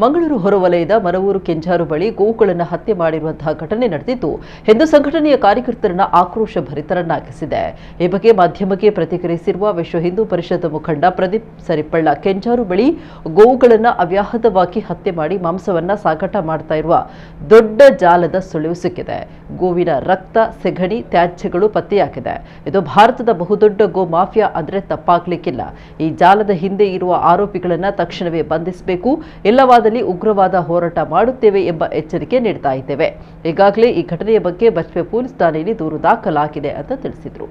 ಮಂಗಳೂರು ಹೊರವಲಯದ ಮರವೂರು ಕೆಂಜಾರು ಬಳಿ ಗೋವುಗಳನ್ನು ಹತ್ಯೆ ಮಾಡಿರುವಂತಹ ಘಟನೆ ನಡೆದಿದ್ದು ಹಿಂದೂ ಸಂಘಟನೆಯ ಕಾರ್ಯಕರ್ತರನ್ನ ಆಕ್ರೋಶ ಭರಿತರನ್ನಾಗಿಸಿದೆ. ಈ ಬಗ್ಗೆ ಮಾಧ್ಯಮಕ್ಕೆ ಪ್ರತಿಕ್ರಿಯಿಸಿರುವ ವಿಶ್ವ ಹಿಂದೂ ಪರಿಷತ್ ಮುಖಂಡ ಪ್ರದೀಪ್ ಸರಿಪಳ್ಳ, ಕೆಂಜಾರು ಬಳಿ ಗೋವುಗಳನ್ನು ಅವ್ಯಾಹತವಾಗಿ ಹತ್ಯೆ ಮಾಡಿ ಮಾಂಸವನ್ನ ಸಾಗಾಟ ಮಾಡ್ತಾ ಇರುವ ದೊಡ್ಡ ಜಾಲದ ಸುಳಿವು ಸಿಕ್ಕಿದೆ. ಗೋವಿನ ರಕ್ತ, ಸೆಗಣಿ, ತ್ಯಾಜ್ಯಗಳು ಪತ್ತೆಯಾಗಿದೆ. ಇದು ಭಾರತದ ಬಹುದೊಡ್ಡ ಗೋ ಮಾಫಿಯಾ ಅಂದ್ರೆ ತಪ್ಪಾಗ್ಲಿಕ್ಕಿಲ್ಲ. ಈ ಜಾಲದ ಹಿಂದೆ ಇರುವ ಆರೋಪಿಗಳನ್ನ ತಕ್ಷಣವೇ ಬಂಧಿಸಬೇಕು, ಇಲ್ಲವಾದ ಉಗ್ರವಾದ ಹೋರಾಟ ಮಾಡುತ್ತೇವೆ ಎಂಬ ಎಚ್ಚರಿಕೆ ನೀಡ್ತಾ ಇದ್ದೇವೆ. ಈಗಾಗಲೇ ಈ ಘಟನೆಯ ಬಗ್ಗೆ ಬಜ್ಪೆ ಪೊಲೀಸ್ ಠಾಣೆಯಲ್ಲಿ ದೂರು ದಾಖಲಾಗಿದೆ ಅಂತ ತಿಳಿಸಿದರು.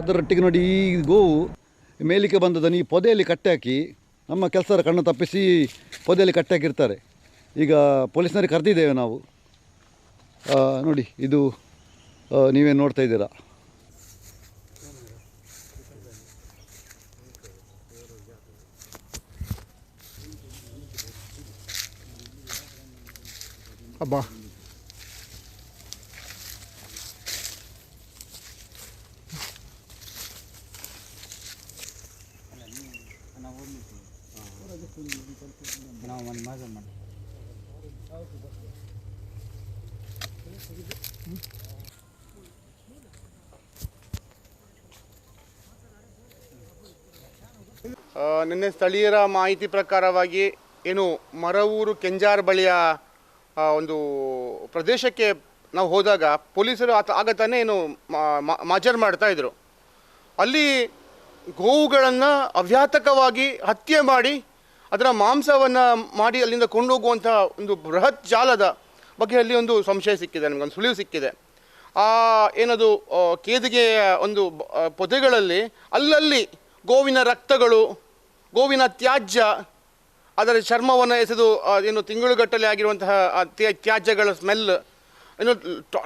ಅದರೊಟ್ಟಿಗೆ ನೋಡಿ, ಈ ಗೋವು ಮೇಲಿಕ್ಕೆ ಬಂದದನ್ನು ಈ ಪೊದೆಯಲ್ಲಿ ಕಟ್ಟಿ ಹಾಕಿ ನಮ್ಮ ಕೆಲಸದ ಕಣ್ಣು ತಪ್ಪಿಸಿ ಪೊದೆಯಲ್ಲಿ ಕಟ್ಟಿ ಹಾಕಿರ್ತಾರೆ. ಈಗ ಪೊಲೀಸ್ನವ್ರಿಗೆ ಕರೆದಿದ್ದೇವೆ ನಾವು. ನೋಡಿ, ಇದು ನೀವೇ ನೋಡ್ತಾ ಇದ್ದೀರಾ. ಅಬ್ಬಾ, ನಿನ್ನೆ ಸ್ಥಳೀಯರ ಮಾಹಿತಿ ಪ್ರಕಾರವಾಗಿ ಏನು ಮರವೂರು ಕೆಂಜಾರು ಬಳಿಯ ಒಂದು ಪ್ರದೇಶಕ್ಕೆ ನಾವು ಹೋದಾಗ ಪೊಲೀಸರು ಆಗ ತಾನೇ ಏನು ಮಾಜರ್ ಮಾಡ್ತಾಯಿದ್ರು. ಅಲ್ಲಿ ಗೋವುಗಳನ್ನು ಅವ್ಯಾತಕವಾಗಿ ಹತ್ಯೆ ಮಾಡಿ ಅದರ ಮಾಂಸವನ್ನು ಮಾಡಿ ಅಲ್ಲಿಂದ ಕೊಂಡೋಗುವಂಥ ಒಂದು ಬೃಹತ್ ಜಾಲದ ಬಗ್ಗೆ ಅಲ್ಲಿ ಒಂದು ಸಂಶಯ ಸಿಕ್ಕಿದೆ, ನಮಗೊಂದು ಸುಳಿವು ಸಿಕ್ಕಿದೆ. ಏನದು ಕೇದಿಗೆ ಒಂದು ಪೊದೆಗಳಲ್ಲಿ ಅಲ್ಲಲ್ಲಿ ಗೋವಿನ ರಕ್ತಗಳು, ಗೋವಿನ ತ್ಯಾಜ್ಯ, ಅದರ ಚರ್ಮವನ್ನು ಎಸೆದು ಏನು ತಿಂಗಳುಗಟ್ಟಲೆ ಆಗಿರುವಂತಹ ತ್ಯಾಜ್ಯಗಳ ಸ್ಮೆಲ್, ಏನು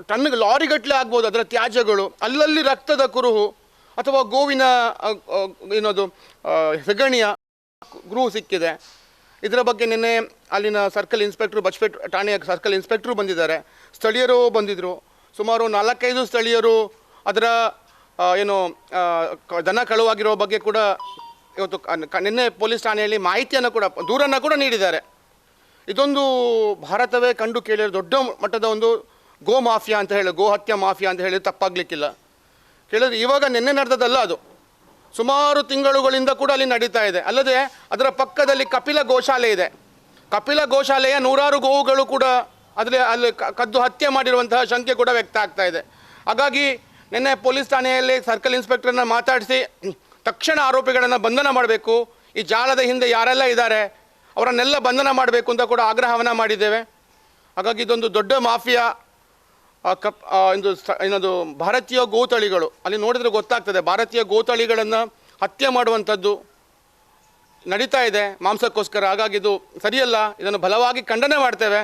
ಟನ್ನಿಗೆ ಲಾರಿಗಟ್ಟಲೆ ಆಗ್ಬೋದು ಅದರ ತ್ಯಾಜ್ಯಗಳು, ಅಲ್ಲಲ್ಲಿ ರಕ್ತದ ಕುರುಹು ಅಥವಾ ಗೋವಿನ ಏನದು ಸೆಗಣಿಯ ಕುರುಹು ಸಿಕ್ಕಿದೆ. ಇದರ ಬಗ್ಗೆ ನಿನ್ನೆ ಅಲ್ಲಿನ ಸರ್ಕಲ್ ಇನ್ಸ್ಪೆಕ್ಟ್ರು, ಬಜ್ಪೆ ಠಾಣೆಯ ಸರ್ಕಲ್ ಇನ್ಸ್ಪೆಕ್ಟ್ರು ಬಂದಿದ್ದಾರೆ, ಸ್ಥಳೀಯರು ಬಂದಿದ್ದರು. ಸುಮಾರು 4-5 ಸ್ಥಳೀಯರು ಅದರ ಏನು ದನ ಕಳುವಾಗಿರೋ ಬಗ್ಗೆ ಕೂಡ ಇವತ್ತು ನಿನ್ನೆ ಪೊಲೀಸ್ ಠಾಣೆಯಲ್ಲಿ ಮಾಹಿತಿಯನ್ನು ಕೂಡ, ದೂರನ್ನು ಕೂಡ ನೀಡಿದ್ದಾರೆ. ಇದೊಂದು ಭಾರತವೇ ಕಂಡು ಕೇಳಿರೋ ದೊಡ್ಡ ಮಟ್ಟದ ಒಂದು ಗೋ ಮಾಫಿಯಾ ಅಂತ ಹೇಳಿ, ಗೋ ಹತ್ಯೆ ಮಾಫಿಯಾ ಅಂತ ಹೇಳಿ ತಪ್ಪಾಗಲಿಕ್ಕಿಲ್ಲ. ಕೇಳಿದ್ರೆ ಇವಾಗ ನಿನ್ನೆ ನಡೆದದಲ್ಲ, ಅದು ಸುಮಾರು ತಿಂಗಳುಗಳಿಂದ ಕೂಡ ಅಲ್ಲಿ ನಡೀತಾ ಇದೆ. ಅಲ್ಲದೆ ಅದರ ಪಕ್ಕದಲ್ಲಿ ಕಪಿಲ ಗೋಶಾಲೆ ಇದೆ. ಕಪಿಲ ಗೋಶಾಲೆಯ 100 ಗೋವುಗಳು ಕೂಡ ಅಲ್ಲಿ ಕದ್ದು ಹತ್ಯೆ ಮಾಡಿರುವಂತಹ ಶಂಕೆ ಕೂಡ ವ್ಯಕ್ತ ಆಗ್ತಾ ಇದೆ. ಹಾಗಾಗಿ ನಿನ್ನೆ ಪೊಲೀಸ್ ಠಾಣೆಯಲ್ಲಿ ಸರ್ಕಲ್ ಇನ್ಸ್ಪೆಕ್ಟರ್ನ ಮಾತಾಡಿಸಿ ತಕ್ಷಣ ಆರೋಪಿಗಳನ್ನು ಬಂಧನ ಮಾಡಬೇಕು, ಈ ಜಾಲದ ಹಿಂದೆ ಯಾರೆಲ್ಲ ಇದ್ದಾರೆ ಅವರನ್ನೆಲ್ಲ ಬಂಧನ ಮಾಡಬೇಕು ಅಂತ ಕೂಡ ಆಗ್ರಹವನ್ನು ಮಾಡಿದ್ದೇವೆ. ಹಾಗಾಗಿ ಇದೊಂದು ದೊಡ್ಡ ಮಾಫಿಯಾ. ಏನದು ಭಾರತೀಯ ಗೋತಳಿಗಳು, ಅಲ್ಲಿ ನೋಡಿದರೆ ಗೊತ್ತಾಗ್ತದೆ, ಭಾರತೀಯ ಗೋತಳಿಗಳನ್ನು ಹತ್ಯೆ ಮಾಡುವಂಥದ್ದು ನಡೀತಾ ಇದೆ ಮಾಂಸಕ್ಕೋಸ್ಕರ. ಹಾಗಾಗಿ ಇದು ಸರಿಯಲ್ಲ, ಇದನ್ನು ಬಲವಾಗಿ ಖಂಡನೆ ಮಾಡ್ತೇವೆ.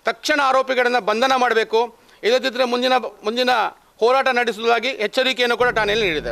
ತಕ್ಷಣ ಆರೋಪಿಗಳನ್ನು ಬಂಧನ ಮಾಡಬೇಕು, ಇಲ್ಲದಿದ್ದರೆ ಮುಂದಿನ ಹೋರಾಟ ನಡೆಸುವುದಾಗಿ ಎಚ್ಚರಿಕೆಯನ್ನು ಕೂಡ ಠಾಣೆಯಲ್ಲಿ ನೀಡಿದೆ.